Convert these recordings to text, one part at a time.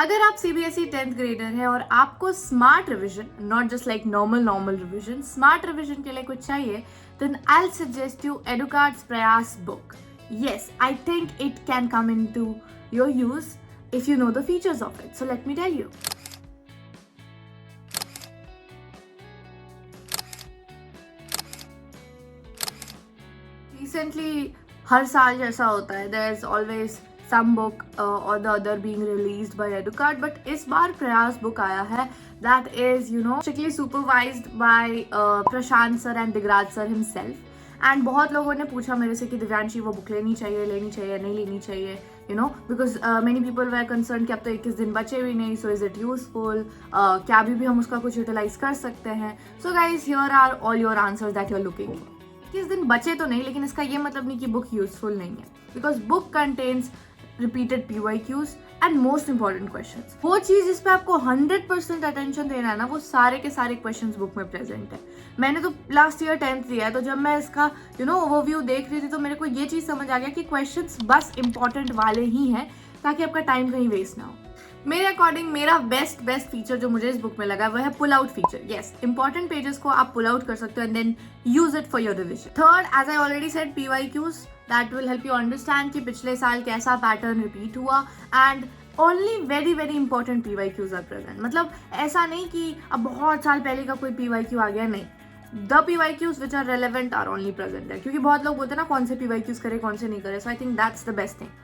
अगर आप CBSE 10th grader हैं और आपको smart revision, not just like normal revision, smart revision के लिए कुछ चाहिए, then I'll suggest you Educard's Prayas book. Yes, I think it can come into your use if you know the features of it. So let me tell you. Recently, हर साल जैसा होता है, there is always some book or the other being released by Educard, but इस बार प्रयास book आया है that is strictly supervised by Prashant sir and Digraj sir himself. And बहुत लोगों ने पूछा मेरे से कि दिव्यांशी वो बुक लेनी चाहिए नहीं लेनी चाहिए, because many people were concern कि अब तो 21 दिन बचे भी नहीं, सो इज इट यूजफुल, क्या अभी भी हम उसका कुछ यूटिलाइज कर सकते हैं. So guys here are all your answers that you are looking for. 21 दिन बचे तो नहीं, लेकिन इसका ये मतलब नहीं कि बुक यूजफुल नहीं है, because book contains repeated PYQs and most important questions. वो चीज जिस पे आपको 100% अटेंशन देना है ना, वो सारे के सारे क्वेश्चंस बुक में प्रेजेंट है. मैंने तो लास्ट ईयर 10th दिया है, तो जब मैं इसका ओवरव्यू देख रही थी तो मेरे को ये चीज समझ आ गया कि क्वेश्चंस बस इंपॉर्टेंट वाले ही हैं, ताकि आपका टाइम कहीं वेस्ट ना हो. मेरे अकॉर्डिंग मेरा बेस्ट फीचर जो मुझे इस बुक में लगा वह है pull out feature. Yes, important pages को आप पुल आउट कर सकते हो and then use it for your revision. Third, as I already said, PYQs that will help you understand कि पिछले साल कैसा पैटर्न रिपीट हुआ, and only very important PYQs are present. मतलब ऐसा नहीं कि अब बहुत साल पहले का कोई PYQ आ गया, नहीं. The PYQs which are relevant are only present there. क्योंकि बहुत लोग बोलते हैं ना कौन से PYQs करें कौन से नहीं करें. So I think that's the best thing.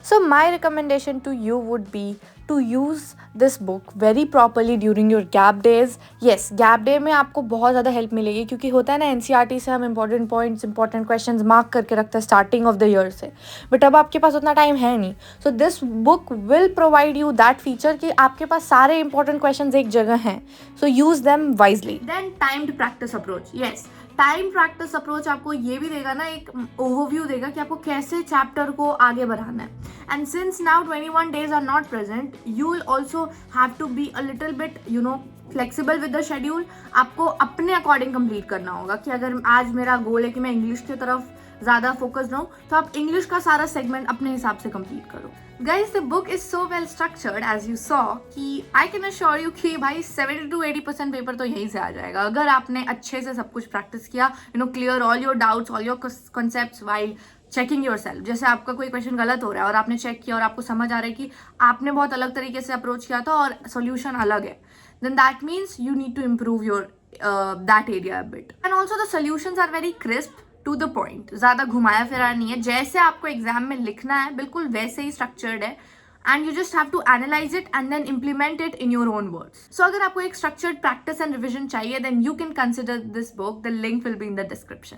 So my recommendation to you would be to use this book very properly during your gap days. Yes, gap day में आपको बहुत ज़्यादा हेल्प मिलेगी, क्योंकि होता है ना NCERT से हम important points, important questions mark करके रखते हैं स्टार्टिंग ऑफ द ईयर से, बट अब आपके पास उतना टाइम है नहीं. So this book will provide you that feature कि आपके पास सारे इंपॉर्टेंट क्वेश्चंस एक जगह हैं. So use them wisely. Then timed practice approach. Yes, time practice approach आपको ये भी देगा ना, एक ओवरव्यू देगा कि आपको कैसे चैप्टर को आगे बढ़ाना है. And since now 21 days are not present, you will also have to be a little bit flexible with the schedule. आपको अपने अकॉर्डिंग कंप्लीट करना होगा कि अगर आज मेरा गोल है कि मैं इंग्लिश की तरफ ज़्यादा फोकस रहूँ, तो आप इंग्लिश का सारा सेगमेंट अपने हिसाब से कंप्लीट करो. Guys, the book is so well structured as you saw कि I can assure you कि भाई 70 to 80% पेपर तो यहीं से आ जाएगा, अगर आपने अच्छे से सब कुछ प्रैक्टिस किया, clear all your doubts, all your concepts while checking your self. जैसे आपका कोई क्वेश्चन गलत हो रहा है और आपने चेक किया और आपको समझ आ रहा है कि आपने बहुत अलग तरीके से अप्रोच किया था और सोल्यूशन अलग है, then that means you need to improve your that area a bit. And also the solutions are very crisp to the point. ज़्यादा घुमाया फिरा नहीं है, जैसे आपको एग्जाम में लिखना है बिल्कुल वैसे ही स्ट्रक्चर्ड है. And you just have to analyse it and then implement it in your own words. So अगर आपको एक स्ट्रक्चर्ड प्रैक्टिस एंड रिविजन चाहिए, then you can consider this book. The link will be in the description.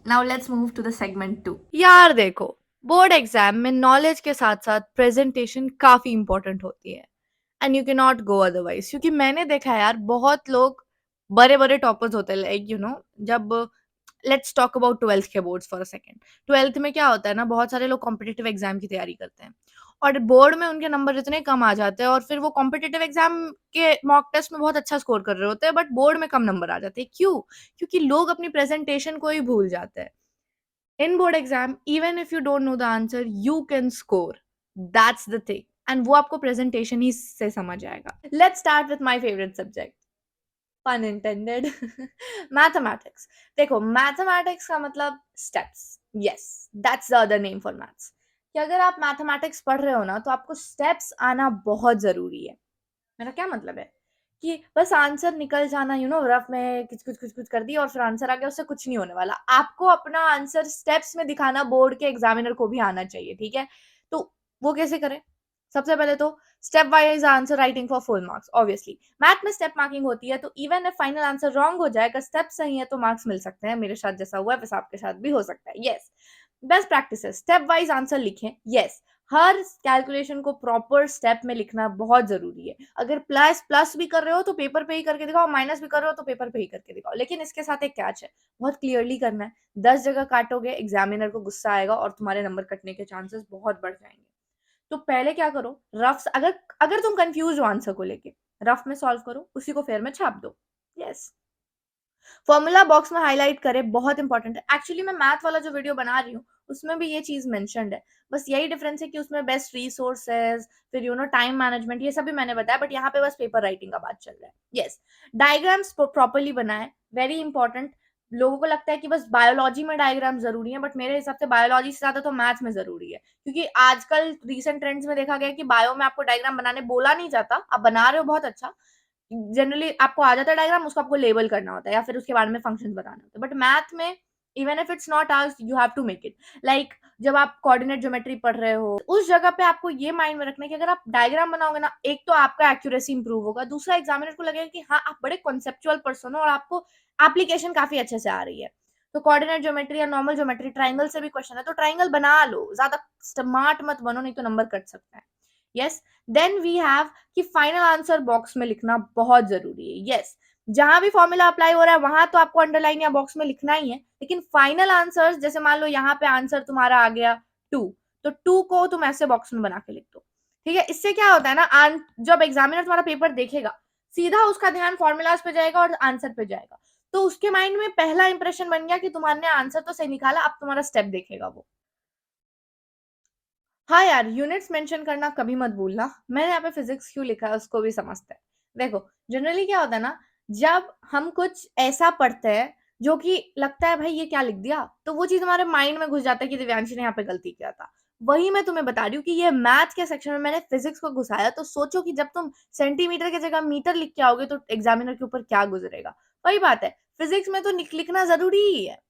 Now let's move to the segment 2. यार देखो, board exam में knowledge के साथ साथ प्रेजेंटेशन काफ़ी इंपॉर्टेंट होती है, and you can not go otherwise. क्योंकि मैंने देखा है यार, बहुत लोग बड़े टॉपर्स होते हैं, लाइक जब लेट्स टॉक अबाउट 12th के boards for a second. 12th में क्या होता है ना, बहुत सारे लोग कॉम्पिटिटिव एग्जाम की तैयारी करते हैं और बोर्ड में उनके नंबर इतने कम आ जाते हैं, और फिर वो कॉम्पिटिटिव एग्जाम के मॉक टेस्ट में बहुत अच्छा स्कोर कर रहे होते हैं, बट बोर्ड में कम नंबर आ जाते हैं. क्यों? क्योंकि लोग अपनी प्रेजेंटेशन को ही भूल जाते हैं. In board exam, even if you don't know the answer, you can score. That's the thing. And वो आपको presentation ही से समझ आएगा. Let's start with my favorite subject. Pun intended. Mathematics. देखो, mathematics का मतलब steps. Yes, that's the other name for maths. कि अगर आप mathematics पढ़ रहे हो ना, तो आपको steps आना बहुत ज़रूरी है. मेरा क्या मतलब है कि बस आंसर निकल जाना, रफ में कुछ कर दिया और फिर आंसर आ गया, उससे कुछ नहीं होने वाला. आपको अपना आंसर स्टेप्स में दिखाना बोर्ड के एग्जामिनर को भी आना चाहिए, ठीक है? तो वो कैसे करें? सबसे पहले तो step wise answer writing for full marks. Obviously math में स्टेप मार्किंग होती है, तो even if final answer wrong हो जाए, अगर स्टेप सही है तो मार्क्स मिल सकते हैं. मेरे साथ जैसा हुआ है वैसा आपके साथ भी हो सकता है. यस, बेस्ट प्रैक्टिस है स्टेप वाइज आंसर लिखें. यस, हर कैलकुलेशन को प्रॉपर स्टेप में लिखना बहुत जरूरी है. अगर प्लस भी कर रहे हो तो पेपर पे ही करके दिखाओ, माइनस भी कर रहे हो तो पेपर पे ही करके दिखाओ. लेकिन इसके साथ एक कैच है, बहुत क्लियरली करना है. 10 जगह काटोगे, एग्जामिनर को गुस्सा आएगा और तुम्हारे नंबर कटने के चांसेस बहुत बढ़ जाएंगे. तो पहले क्या करो, रफ, अगर अगर तुम कंफ्यूज हो आंसर को लेके, रफ में सॉल्व करो, उसी को फेयर में छाप दो. यस, फॉर्मूला बॉक्स में हाईलाइट करें, बहुत इंपॉर्टेंट है. एक्चुअली मैं मैथ वाला जो वीडियो बना रही हूँ उसमें भी ये चीज मेंशन्ड है। बस यही डिफरेंस है कि उसमें बेस्ट रिसोर्सेज, फिर टाइम मैनेजमेंट, ये सब भी मैंने बताया, बट यहाँ पे बस पेपर राइटिंग का बात चल रहा है। यस, डायग्राम्स प्रॉपरली बनाए, वेरी इंपॉर्टेंट। लोगों को लगता है कि बस बायोलॉजी में डायग्राम जरूरी है, बट मेरे हिसाब से बायोलॉजी से ज्यादा तो मैथ में जरूरी है, क्योंकि आजकल रिसेंट ट्रेंड्स में देखा गया है कि बायो में आपको डायग्राम बनाने बोला नहीं जाता, आप बना रहे हो बहुत अच्छा, जनरली आपको आ जाता है डायग्राम, उसको आपको लेबल करना होता है या फिर उसके बारे में फंक्शंस बताने होते हैं, बट मैथ में even if it's not asked you have to make it. Like जब आप कोऑर्डिनेट ज्योमेट्री पढ़ रहे हो, उस जगह पे आपको ये माइंड में रखना है कि अगर आप डायग्राम बनाओगे ना, एक तो आपका एक्यूरेसी इंप्रूव होगा, दूसरा एग्जामिनर को लगेगा कि हाँ आप बड़े कॉन्सेप्चुअल पर्सन हो और आपको एप्लीकेशन काफी अच्छे से आ रही है। तो कोऑर्डिनेट ज्योमेट्री या नॉर्मल ज्योमेट्री, ट्राइंगल से भी क्वेश्चन है तो ट्राइंगल बना लो, ज्यादा स्मार्ट मत बनो, नहीं तो नंबर कट सकता है। यस, देन वी हैव कि फाइनल आंसर बॉक्स में लिखना बहुत जरूरी है। यस, जहां भी फॉर्मूला अप्लाई हो रहा है वहां तो आपको अंडरलाइन या बॉक्स में लिखना ही है, लेकिन फाइनल आंसर्स, जैसे मान लो यहाँ पे आंसर तुम्हारा आ गया 2, तो 2 को तुम ऐसे बॉक्स में बना के लिख दो। ठीक है, इससे क्या होता है ना, जब एग्जामिनर तुम्हारा पेपर देखेगा, सीधा उसका ध्यान फॉर्मूलाज पे जाएगा और आंसर पे जाएगा, तो उसके माइंड में पहला इंप्रेशन बन गया कि तुम्हारे आंसर तो सही निकाला, अब तुम्हारा स्टेप देखेगा वो। हाँ यार, यूनिट्स मेंशन करना कभी मत भूलना। मैंने यहाँ पे फिजिक्स क्यों लिखा है उसको भी समझते हैं। देखो, जनरली क्या होता है ना, जब हम कुछ ऐसा पढ़ते हैं जो कि लगता है भाई ये क्या लिख दिया, तो वो चीज हमारे माइंड में घुस जाता है कि दिव्यांशी ने यहाँ पे गलती किया था। वही मैं तुम्हें बता रही हूँ कि ये मैथ के सेक्शन में मैंने फिजिक्स को घुसाया, तो सोचो कि जब तुम सेंटीमीटर की जगह मीटर लिख के आओगे तो एग्जामिनर के ऊपर क्या गुजरेगा। वही बात है, फिजिक्स में तो लिखना जरूरी ही है,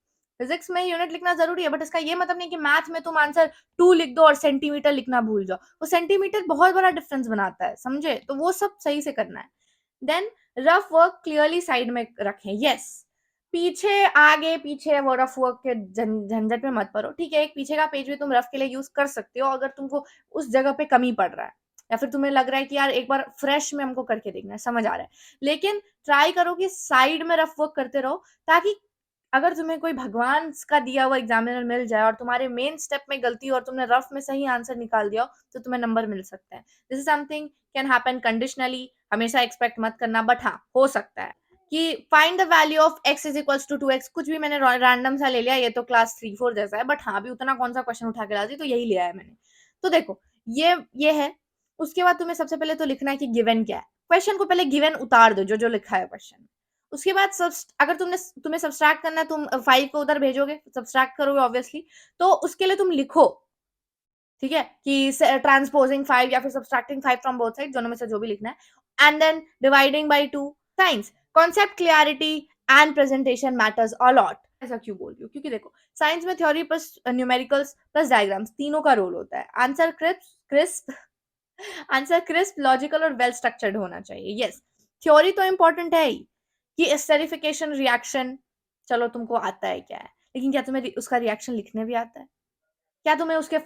फिजिक्स में यूनिट लिखना जरूरी है, बट इसका ये मतलब नहीं कि मैथ में तुम आंसर 2 लिख दो और सेंटीमीटर लिखना भूल जाओ। वो सेंटीमीटर बहुत बड़ा डिफरेंस बनाता है, समझे? तो वो सब सही से करना है। Then rough work clearly side में रखें। यस, पीछे आगे पीछे वो रफ वर्क के झंझट में मत पड़ो। ठीक है, एक पीछे का पेज भी तुम रफ के लिए यूज कर सकते हो अगर तुमको उस जगह पे कमी पड़ रहा है, या फिर तुम्हें लग रहा है कि यार एक बार फ्रेश में हमको करके देखना है, समझ आ रहा है। लेकिन ट्राई करो कि साइड में रफ वर्क करते रहो, ताकि अगर तुम्हें कोई भगवान का दिया हुआ एग्जामिनर मिल जाए और तुम्हारे मेन स्टेप में गलती हो और तुमने रफ में सही आंसर निकाल दिया हो, तो तुम्हें नंबर मिल सकता है। This is something can happen conditionally, हमेशा एक्सपेक्ट मत करना, बट हाँ हो सकता है कि find the value of x is equals to 2x, कुछ भी मैंने रैंडम सा ले लिया, ये तो क्लास 3-4 जैसा है, बट हाँ अभी उतना कौन सा क्वेश्चन उठा के ला दी, तो यही लिया है मैंने। तो देखो, ये है। उसके बाद तुम्हें सबसे पहले तो लिखना है कि गिवन क्या है, क्वेश्चन को पहले गिवन उतार दो जो जो लिखा है क्वेश्चन। उसके बाद अगर तुम्हें सब्सट्रैक्ट करना है, तुम 5 को उधर भेजोगे, सब्सट्रैक्ट करोगे ऑब्वियसली, तो उसके लिए तुम लिखो, ठीक है, कि ट्रांसपोजिंग 5 या फिर सब्सट्रैक्टिंग 5 फ्रॉम बोथ साइड, दोनों में से जो भी लिखना है, and then dividing by 2। Science concept clarity and presentation matters a lot. ऐसा क्यों बोल रही हूँ, क्योंकि देखो साइंस में theory plus numericals plus diagrams तीनों का रोल होता है। Answer crisp answer crisp, logical और वेल स्ट्रक्चर्ड होना चाहिए। यस, थ्योरी तो इंपॉर्टेंट है ही, कि एस्टेरिफिकेशन रिएक्शन, चलो तुमको आता है क्या है, लेकिन क्या तुम्हें उसका रिएक्शन लिखने भी आता है? क्या तुम्हें उसके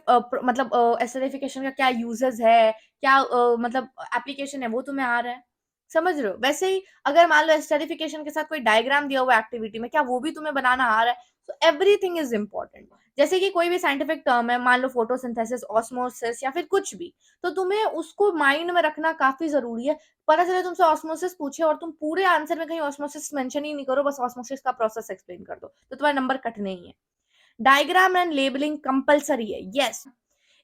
मतलब एस्टेरिफिकेशन का क्या यूजेस है, क्या मतलब एप्लीकेशन है, वो तुम्हें आ रहा है? समझ रहे हो? वैसे ही अगर मान लो एस्टेरिफिकेशन के साथ कोई डायग्राम दिया हुआ एक्टिविटी में, क्या वो भी तुम्हें बनाना आ रहा है? तो एवरीथिंग इज इंपॉर्टेंट। जैसे कि कोई भी साइंटिफिक टर्म है, मान लो फोटोसिंथेसिस, ऑस्मोसिस या फिर कुछ भी, तो तुम्हें उसको माइंड में रखना काफी जरूरी है। पता चले तुमसे ऑस्मोसिस पूछे और तुम पूरे आंसर में कहीं ऑस्मोसिस मेंशन ही नहीं करो, बस ऑस्मोसिस का प्रोसेस एक्सप्लेन कर दो, तो तुम्हारे नंबर कटने ही है। डायग्राम एंड लेबलिंग कंपलसरी है। यस,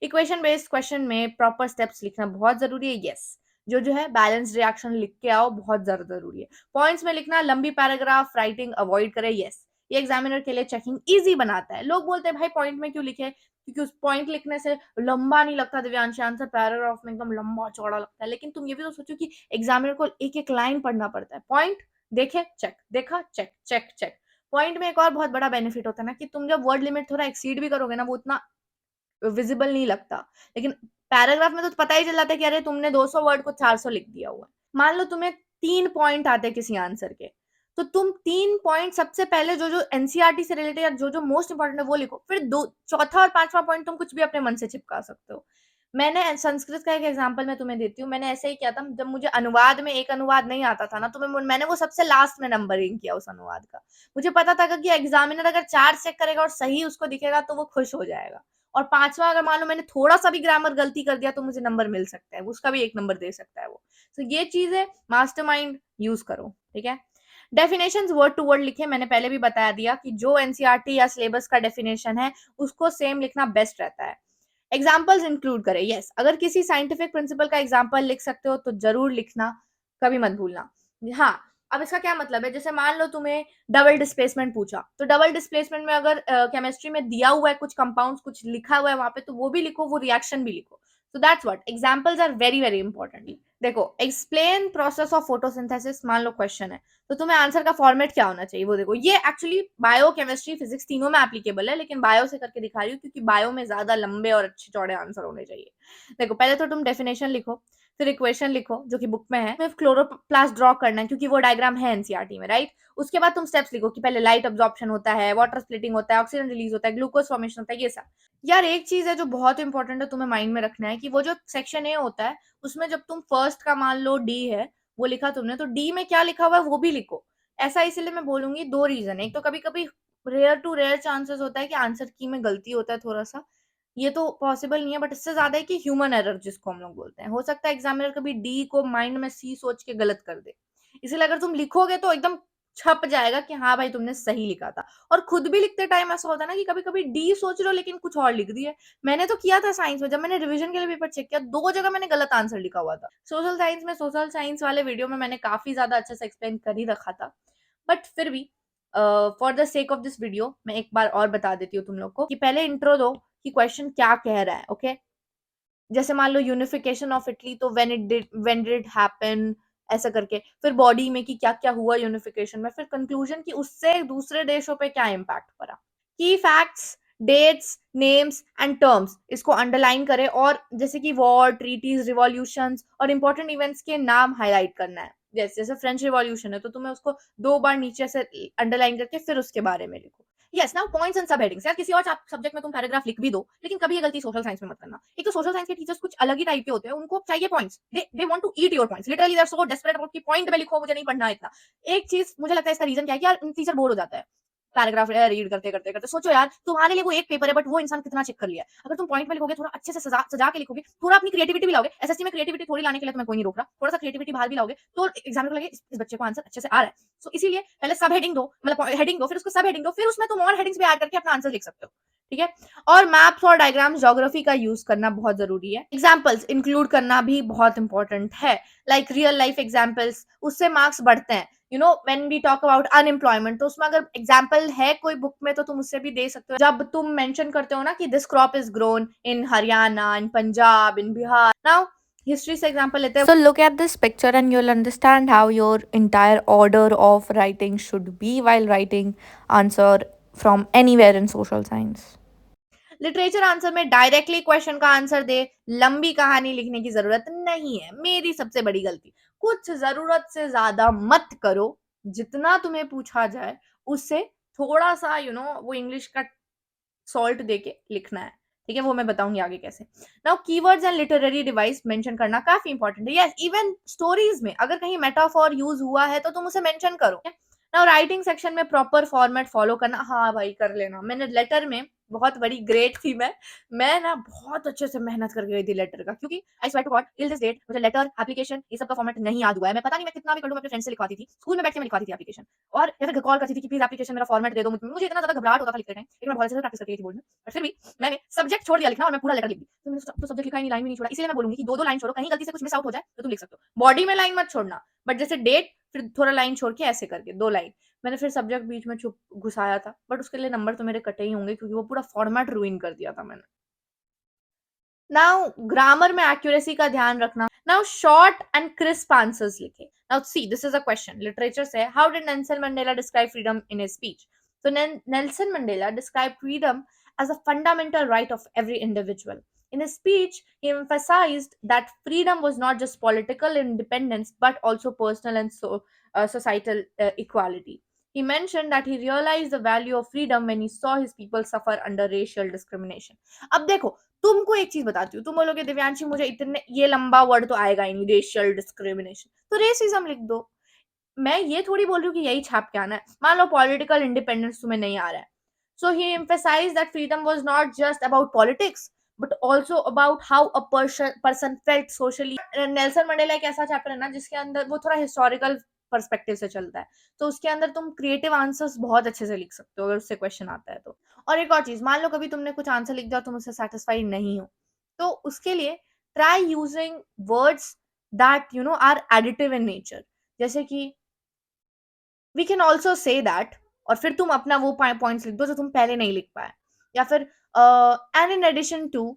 इक्वेशन बेस्ड क्वेश्चन में प्रॉपर स्टेप्स लिखना बहुत जरूरी है। यस, जो है बैलेंस रिएक्शन लिख के आओ, बहुत ज्यादा जरूरी है। पॉइंट्स में लिखना, लंबी पैराग्राफ राइटिंग अवॉइड करें। यस, ये एग्जामिनर के लिए चेकिंग इजी बनाता है। लोग बोलते हैं भाई पॉइंट में क्यों लिखे, क्योंकि उस पॉइंट लिखने से लंबा नहीं लगता दिव्यांश, आंसर पैराग्राफ में एकदम लंबा चौड़ा लगता है। लेकिन तुम ये भी तो सोचो कि एग्जामिनर को एक एक लाइन पढ़ना पड़ता है। पॉइंट देखे चेक, देखा चेक, चेक चेक। पॉइंट में एक और बहुत बड़ा बेनिफिट होता है ना, कि तुम जब वर्ड लिमिट थोड़ा एक्सीड भी करोगे ना, वो उतना विजिबल नहीं लगता, लेकिन पैराग्राफ में तो पता ही चल जाता है कि अरे तुमने 200 वर्ड को 400 लिख दिया हुआ है। मान लो तुम्हें 3 पॉइंट आते हैं किसी आंसर के, तो तुम 3 पॉइंट सबसे पहले जो जो एनसीईआरटी से रिलेटेड या जो जो मोस्ट इंपॉर्टेंट है वो लिखो, फिर दो चौथा और पांचवा पॉइंट तुम कुछ भी अपने मन से चिपका सकते हो। मैंने संस्कृत का एक एग्जांपल मैं तुम्हें देती हूँ, मैंने ऐसे ही किया था, जब मुझे अनुवाद में एक अनुवाद नहीं आता था ना, तो मैंने वो सबसे लास्ट में नंबरिंग किया उस अनुवाद का। मुझे पता था कि एग्जामिनर अगर 4 चेक करेगा और सही उसको दिखेगा तो वो खुश हो जाएगा, और पांचवा अगर मान लो मैंने थोड़ा सा भी ग्रामर गलती कर दिया तो मुझे नंबर मिल सकता है, उसका भी 1 नंबर दे सकता है वो। तो ये चीज है, मास्टरमाइंड यूज करो, ठीक है। डेफिनेशंस वर्ड टू वर्ड लिखे, मैंने पहले भी बता दिया कि जो एनसीईआरटी या सिलेबस का डेफिनेशन है उसको सेम लिखना बेस्ट रहता है। एग्जाम्पल्स इंक्लूड करें, यस, अगर किसी साइंटिफिक प्रिंसिपल का एग्जाम्पल लिख सकते हो तो जरूर लिखना, कभी मत भूलना। हाँ, अब इसका क्या मतलब है, जैसे मान लो तुम्हें डबल डिस्प्लेसमेंट पूछा, तो डबल डिस्प्लेसमेंट में अगर केमिस्ट्री में दिया हुआ है कुछ कंपाउंड्स, कुछ लिखा हुआ है वहां पे, तो वो भी लिखो, वो रिएक्शन भी लिखो। So that's what examples are very very important. देखो, एक्सप्लेन प्रोसेस ऑफ फोटोसिंथेसिस, मान लो क्वेश्चन है, तो तुम्हें आंसर का फॉर्मेट क्या होना चाहिए वो देखो। ये एक्चुअली बायो, केमिस्ट्री, फिजिक्स तीनों में एप्लीकेबल है, लेकिन बायो से करके दिखा रही हूँ क्योंकि बायो में ज्यादा लंबे और अच्छे चौड़े आंसर होने चाहिए। देखो, पहले तो तुम डेफिनेशन लिखो, फिर इक्वेशन लिखो जो कि बुक में है, फिर क्लोरोप्लास्ट ड्रॉ करना है क्योंकि वो डायग्राम है एनसीईआरटी में, राइट। उसके बाद तुम स्टेप्स लिखो कि पहले लाइट अब्जॉर्प्शन होता है, वाटर स्प्लिटिंग होता है, ऑक्सीजन रिलीज होता है, ग्लूकोज फॉर्मेशन होता है, ये सब। यार एक चीज है जो बहुत इंपॉर्टेंट है, तुम्हें माइंड में रखना है कि वो जो सेक्शन ए होता है उसमें जब तुम फर्स्ट का मान लो डी है, वो लिखा तुमने, तो डी में क्या लिखा हुआ है वो भी लिखो। ऐसा इसलिए मैं बोलूंगी, दो रीजन है। एक तो कभी कभी रेयर टू रेयर चांसेस होता है कि आंसर की में गलती होता है थोड़ा सा, ये तो पॉसिबल नहीं है, बट इससे ज्यादा है कि ह्यूमन एरर जिसको हम लोग बोलते हैं, हो सकता है एग्जामिनर कभी डी को माइंड में सी सोच के गलत कर दे। इसलिए अगर तुम लिखोगे तो एकदम छप जाएगा कि हाँ भाई तुमने सही लिखा था। और खुद भी लिखते टाइम ऐसा होता है ना कि कभी कभी डी सोच रहे हो लेकिन कुछ और लिख दिया। मैंने तो किया था साइंस में, जब मैंने रिवीजन के लिए पेपर चेक किया, दो जगह मैंने गलत आंसर लिखा हुआ था। सोशल साइंस में, सोशल साइंस वाले वीडियो में मैंने काफी ज्यादा अच्छे से एक्सप्लेन कर ही रखा था, बट फिर भी for the sake of this video मैं एक बार और बता देती हूँ तुम लोग को कि पहले इंट्रो दो कि क्वेश्चन क्या कह रहा है, ओके। जैसे मान लो यूनिफिकेशन ऑफ इटली, तो व्हेन डिड इट हैपन, ऐसा करके, फिर बॉडी में कि क्या क्या हुआ यूनिफिकेशन में, फिर कंक्लूजन कि उससे दूसरे देशों पे क्या इम्पैक्ट पड़ा। Key facts, dates, names and terms, इसको अंडरलाइन करें, और जैसे कि वॉर, ट्रीटीज, रिवॉल्यूशंस और इंपॉर्टेंट इवेंट्स के नाम हाईलाइट करना है। जैसे जैसे फ्रेंच रिवॉल्यूशन है तो तुम्हें उसको दो बार नीचे से अंडरलाइन करके फिर उसके बारे में लिखो। यस, नाउ पॉइंट्स एंड सब हेडिंग्स। यार किसी और सब्जेक्ट में तुम पैराग्राफ लिख भी दो, लेकिन कभी ये गलती सोशल साइंस में मत करना। एक तो सोशल साइंस के टीचर्स कुछ अलग ही टाइप के होते हैं, उनको चाहिए points, they want to eat your points, literally they are so desperate about कि पॉइंट में लिखो, मुझे नहीं पढ़ना है इतना। एक चीज मुझे लगता है इसका रीजन क्या है कि यार टीचर बोर हो जाता है पैराग्राफ रीड करते करते करते। सोचो यार, तुम्हारे लिए वो एक पेपर है, बट वो इंसान कितना चेक कर लिया है। अगर तुम पॉइंट में लिखोगे, थोड़ा अच्छे से सजा सजा के लिखोगे, थोड़ा अपनी क्रिएटिविटी भी लाओगे, एसएससी में क्रिएटिविटी थोड़ी लाने के लिए तुम्हें कोई नहीं रोक रहा, थोड़ा सा क्रिएटिविटी बाहर भी लाओगे तो एग्जामिनर को लगे इस बच्चे को आंसर अच्छे से आ रहा है। सो इसीलिए पहले सब हेडिंग दो, मतलब हेडिंग दो, फिर उसको सब हेडिंग दो, फिर उसमें तुम और हेडिंग्स भी ऐड करके अपना आंसर लिख सकते हो, ठीक है। और मैप्स और डायग्राम्स, ज्योग्राफी का यूज करना बहुत जरूरी है। एग्जाम्पल्स इंक्लूड करना भी बहुत इंपॉर्टेंट है, लाइक रियल लाइफ एग्जाम्पल्स, उससे मार्क्स बढ़ते हैं। You know when we talk about unemployment, तो उसमें अगर एग्जाम्पल है कोई बुक में तो तुम उससे भी दे सकते हो। जब तुम मेंशन करते हो ना कि this crop is grown in Haryana, in Punjab, in Bihar, now history से एग्जाम्पल लेते हैं। So look at this picture and you'll understand how your entire order of writing should be while writing answer from anywhere in social science. Literature answer में directly question का answer दे, लंबी कहानी लिखने की जरूरत नहीं है। मेरी सबसे बड़ी गलती, कुछ जरूरत से ज्यादा मत करो, जितना तुम्हें पूछा जाए उससे थोड़ा सा वो इंग्लिश का सॉल्ट देके लिखना है, ठीक है। वो मैं बताऊंगी आगे कैसे। Now keywords and literary device mention करना काफी इंपॉर्टेंट है। यस, इवन स्टोरीज में अगर कहीं मेटाफॉर यूज हुआ है तो तुम उसे मेंशन करो। नाउ राइटिंग सेक्शन में प्रॉपर फॉर्मेट फॉलो करना, हाँ भाई कर लेना। मैंने लेटर में बहुत बड़ी ग्रेट थी मैं ना बहुत अच्छे से मेहनत करके गई थी लेटर का, क्योंकि I swear to God till this date मुझे लेटर, एप्लीकेशन, ये सब का फॉर्मेट नहीं याद हुआ है। मैं पता नहीं मैं कितना भी कर लूं, मैं अपने फ्रेंड से लिखवाती थी, स्कूल में बैठ के मैं लिखवाती थी एप्लीकेशन, और या फिर कॉल करती थी कि प्लीज एप्लीकेशन मेरा फॉर्मेट दे दो। मुझे इतना ज्यादा घबराहट होता था लिखते टाइम, लेकिन मैं बहुत अच्छे से प्रैक्टिस करती थी बोर्ड में। बट फिर भी मैंने सब्जेक्ट छोड़ दिया लिखना और मैं पूरा लेटर लिख दी। तो मैंने तो सब्जेक्ट लिखा ही नहीं, लाइन भी नहीं छोड़ा। इसलिए मैं बोलूंगी कि दो दो लाइन छोड़ो, कहीं गलती से कुछ मिस आउट हो जाए तो तुम लिख सकते हो। बॉडी में लाइन मत छोड़ना, बट जैसे डेट फिर थोड़ा लाइन छोड़ के ऐसे करके दो लाइन। मैंने फिर सब्जेक्ट बीच में छुप घुसाया था, बट उसके लिए नंबर तो मेरे कटे ही होंगे क्योंकि वो पूरा फॉर्मेट रूइन कर दिया था मैंने। नाउ ग्रामर में एक्यूरेसी का ध्यान रखना। Now short and crisp answers लिखे। Now see this is a question, literature से, how did Nelson Mandela describe freedom in his speech? So Nelson Mandela described freedom as a fundamental right of every individual. In his speech, he emphasized that freedom was not just political independence but also personal and societal equality. He mentioned that he realized the value of freedom when he saw his people suffer under racial discrimination. अब देखो, तुमको एक चीज बताती हूँ, तुम बोलोगे दिव्यांशी मुझे इतने ये लंबा वर्ड तो आएगा ही नहीं, रेशियल डिस्क्रिमिनेशन, तो रेसिज्म लिख दो। मैं ये थोड़ी बोल रही हूँ कि यही छाप के आना है। मान लो पॉलिटिकल इंडिपेंडेंस तुम्हें नहीं आ रहा है, so he emphasised that freedom was not just about politics but also about how a person felt socially. Nelson Mandela एक ऐसा चैप्टर है ना जिसके अंदर वो थोड़ा हिस्टोरिकल पर्सपेक्टिव से चलता है, तो उसके अंदर तुम क्रिएटिव आंसर्स बहुत अच्छे से लिख सकते हो अगर उससे क्वेश्चन आता है तो। और एक और चीज़, मान लो कभी तुमने कुछ आंसर लिख दिया और तुम उससे सैटिस्फाइड नहीं हो, तो उसके लिए try using words that are additive in nature, जैसे कि we can also say that, और फिर तुम अपना वो पॉइंट्स लिख दो जो तुम पहले नहीं लिख पाए, या फिर एंड इन एडिशन टू,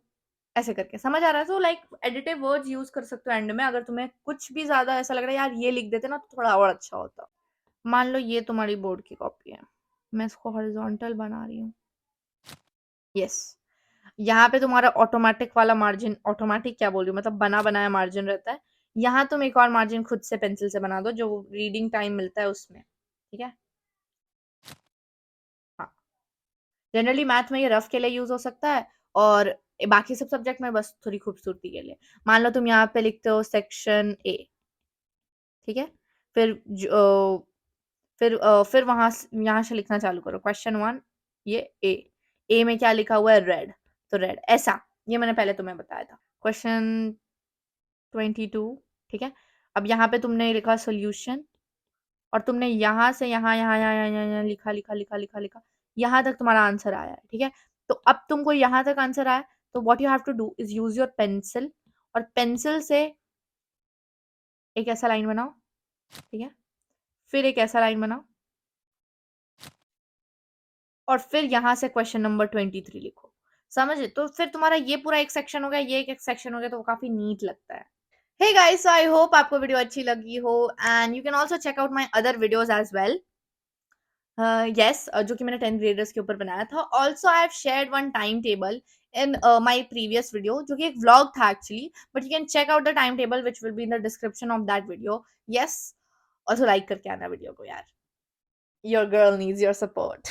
ऐसे करके। समझ आ रहा है? तो लाइक एडिटिव वर्ड्स यूज कर सकते हो एंड में, अगर तुम्हें कुछ भी ज्यादा ऐसा लग रहा है यार ये लिख देते ना तो थोड़ा और अच्छा होता। मान लो ये तुम्हारी बोर्ड की कॉपी है, मैं इसको हॉरिजॉन्टल बना रही हूँ। यस, यहाँ पे तुम्हारा ऑटोमेटिक वाला मार्जिन, ऑटोमेटिक क्या बोल रही हूँ, मतलब बना बनाया मार्जिन रहता है। यहाँ तुम एक और मार्जिन खुद से पेंसिल से बना दो जो रीडिंग टाइम मिलता है उसमें, ठीक है? हाँ, जनरली मैथ में ये रफ के लिए यूज हो सकता है, और बाकी सब सब्जेक्ट में बस थोड़ी खूबसूरती के लिए। मान लो तुम यहाँ पे लिखते हो सेक्शन ए, ठीक है? फिर फिर वहां यहाँ से लिखना चालू करो, क्वेश्चन वन, ये ए में क्या लिखा हुआ है, रेड, तो रेड ऐसा, ये मैंने पहले तुम्हें बताया था। क्वेश्चन 22, ठीक है? अब यहाँ पे तुमने लिखा सोल्यूशन, और तुमने यहाँ से यहाँ लिखा लिखा लिखा लिखा लिखा, यहाँ तक तुम्हारा आंसर आया है, ठीक है? तो अब तुमको यहाँ तक आंसर आया, तो what you have to do is use your pencil, और पेंसिल से एक ऐसा लाइन बनाओ, ठीक है? फिर एक ऐसा लाइन बनाओ, और फिर यहाँ से क्वेश्चन नंबर 23 लिखो। समझे? तो फिर तुम्हारा ये पूरा एक सेक्शन हो गया, ये एक सेक्शन हो गया, तो वो काफी नीट लगता है। Hey guys, so I hope आपको वीडियो अच्छी लगी हो, and you can also check out my other videos as well. Yes, जो कि मैंने 10 ग्रेडर्स के ऊपर बनाया था। Also I have shared one time table in my previous video, जो कि एक व्लॉग था actually, but you can check out the time table which will be in the description of that video. Yes, also like करके आना video को यार, your girl needs your support.